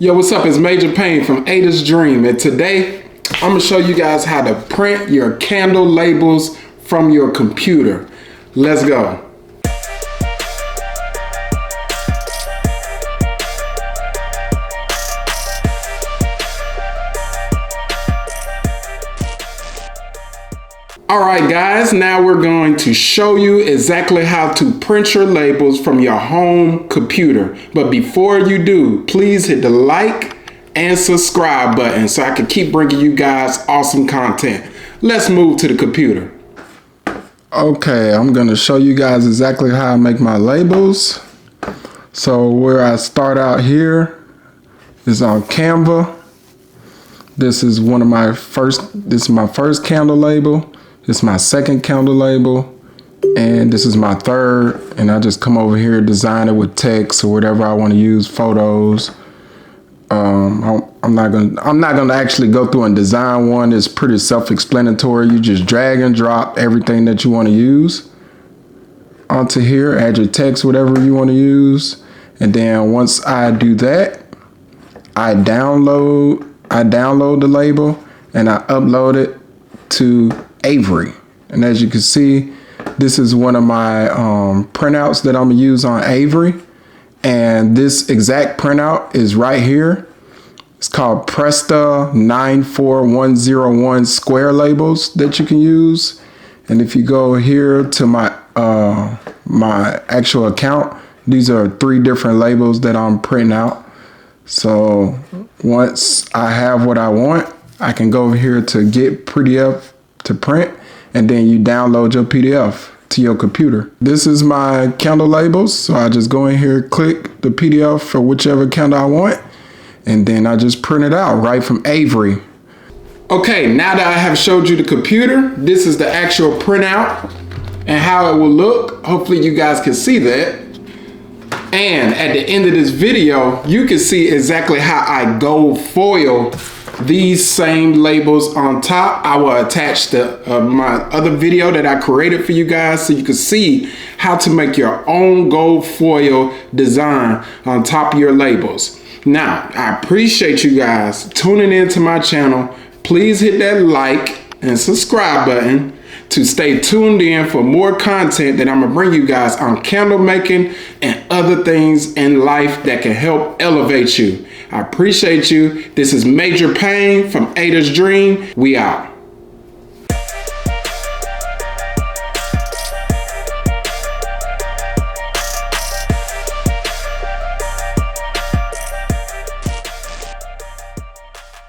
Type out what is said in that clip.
Yo, what's up? It's Major Payne from Ada's Dream, and today I'm gonna show you guys how to print your candle labels from your computer. Let's go. All right, guys, now we're going to show you exactly how to print your labels from your home computer. But before you do, please hit the like and subscribe button so I can keep bringing you guys awesome content. Let's move to the computer. Okay, I'm gonna show you guys exactly how I make my labels. So where I start out here is on Canva. This is my first candle label. This is my second candle label, and this is my third. And I just come over here, design it with text or whatever I want to use, photos. I'm not gonna actually go through and design one. It's pretty self-explanatory. You just drag and drop everything that you want to use onto here. Add your text, whatever you want to use, and then once I do that, I download the label and I upload it to Avery. And as you can see, this is one of my printouts that I'm gonna use on Avery, and this exact printout is right here. It's called Presta 94101 square labels that you can use. And if you go here to my my actual account, these are 3 different labels that I'm printing out. So once I have what I want, I can go over here to get PDF to print, and then you download your PDF to your computer. This is my candle labels, so I just go in here, click the PDF for whichever candle I want, and then I just print it out right from Avery. Okay, now that I have showed you the computer, this is the actual printout and how it will look. Hopefully you guys can see that. And at the end of this video, you can see exactly how I gold foil these same labels on top. I will attach my other video that I created for you guys so you can see how to make your own gold foil design on top of your labels. Now, I appreciate you guys tuning into my channel. Please hit that like and subscribe button to stay tuned in for more content that I'm gonna bring you guys on candle making and other things in life that can help elevate you. I appreciate you. This is Major Payne from Ada's Dream. We out.